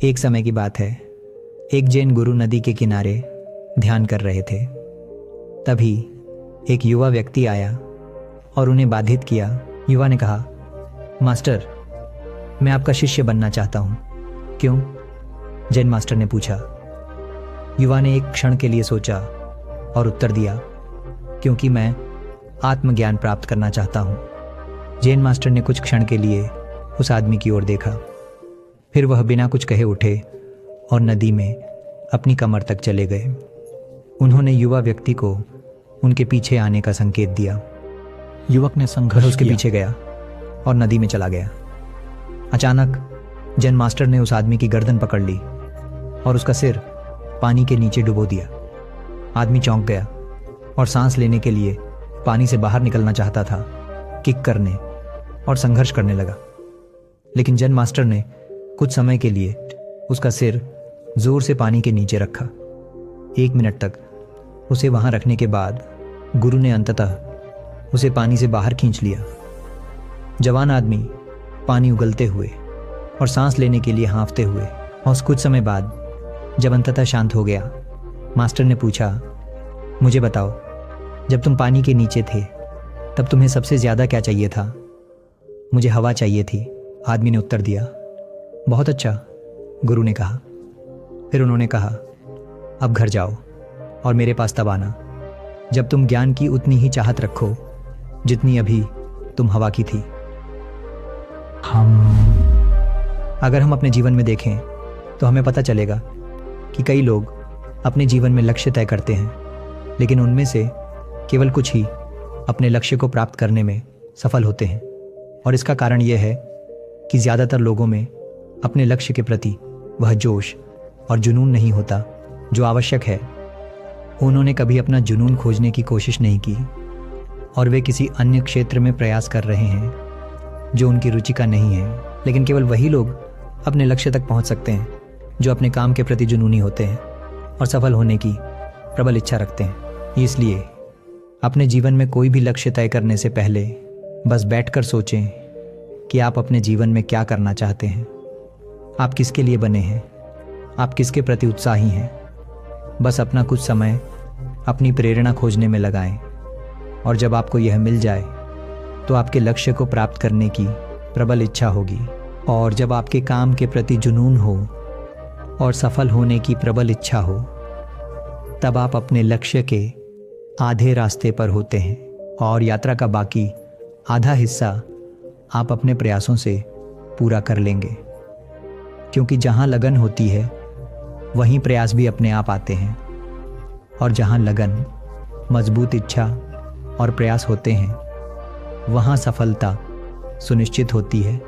एक समय की बात है। एक जैन गुरु नदी के किनारे ध्यान कर रहे थे। तभी एक युवा व्यक्ति आया और उन्हें बाधित किया। युवा ने कहा, मास्टर, मैं आपका शिष्य बनना चाहता हूँ। क्यों? जैन मास्टर ने पूछा। युवा ने एक क्षण के लिए सोचा और उत्तर दिया, क्योंकि मैं आत्मज्ञान प्राप्त करना चाहता हूँ। जैन मास्टर ने कुछ क्षण के लिए उस आदमी की ओर देखा, फिर वह बिना कुछ कहे उठे और नदी में अपनी कमर तक चले गए। उन्होंने युवा व्यक्ति को उनके पीछे आने का संकेत दिया। युवक ने संघर्ष उसके किया। पीछे गया और नदी में चला गया। अचानक जैन मास्टर ने उस आदमी की गर्दन पकड़ ली और उसका सिर पानी के नीचे डुबो दिया। आदमी चौंक गया और सांस लेने के लिए पानी से बाहर निकलना चाहता था, किक करने और संघर्ष करने लगा। लेकिन जैन मास्टर ने कुछ समय के लिए उसका सिर जोर से पानी के नीचे रखा। 1 मिनट तक उसे वहां रखने के बाद गुरु ने अंततः उसे पानी से बाहर खींच लिया। जवान आदमी पानी उगलते हुए और सांस लेने के लिए हाँफते हुए, और कुछ समय बाद जब अंततः शांत हो गया, मास्टर ने पूछा, मुझे बताओ, जब तुम पानी के नीचे थे तब तुम्हें सबसे ज्यादा क्या चाहिए था? मुझे हवा चाहिए थी, आदमी ने उत्तर दिया। बहुत अच्छा, गुरु ने कहा। फिर उन्होंने कहा, अब घर जाओ और मेरे पास तब आना जब तुम ज्ञान की उतनी ही चाहत रखो जितनी अभी तुम हवा की थी। अगर हम अपने जीवन में देखें तो हमें पता चलेगा कि कई लोग अपने जीवन में लक्ष्य तय करते हैं, लेकिन उनमें से केवल कुछ ही अपने लक्ष्य को प्राप्त करने में सफल होते हैं। और इसका कारण यह है कि ज़्यादातर लोगों में अपने लक्ष्य के प्रति वह जोश और जुनून नहीं होता जो आवश्यक है। उन्होंने कभी अपना जुनून खोजने की कोशिश नहीं की और वे किसी अन्य क्षेत्र में प्रयास कर रहे हैं जो उनकी रुचि का नहीं है। लेकिन केवल वही लोग अपने लक्ष्य तक पहुंच सकते हैं जो अपने काम के प्रति जुनूनी होते हैं और सफल होने की प्रबल इच्छा रखते हैं। इसलिए अपने जीवन में कोई भी लक्ष्य तय करने से पहले बस बैठकर सोचें कि आप अपने जीवन में क्या करना चाहते हैं, आप किसके लिए बने हैं, आप किसके प्रति उत्साही हैं। बस अपना कुछ समय अपनी प्रेरणा खोजने में लगाएं, और जब आपको यह मिल जाए तो आपके लक्ष्य को प्राप्त करने की प्रबल इच्छा होगी। और जब आपके काम के प्रति जुनून हो और सफल होने की प्रबल इच्छा हो, तब आप अपने लक्ष्य के आधे रास्ते पर होते हैं और यात्रा का बाकी आधा हिस्सा आप अपने प्रयासों से पूरा कर लेंगे। क्योंकि जहाँ लगन होती है वहीं प्रयास भी अपने आप आते हैं, और जहाँ लगन, मजबूत इच्छा और प्रयास होते हैं वहाँ सफलता सुनिश्चित होती है।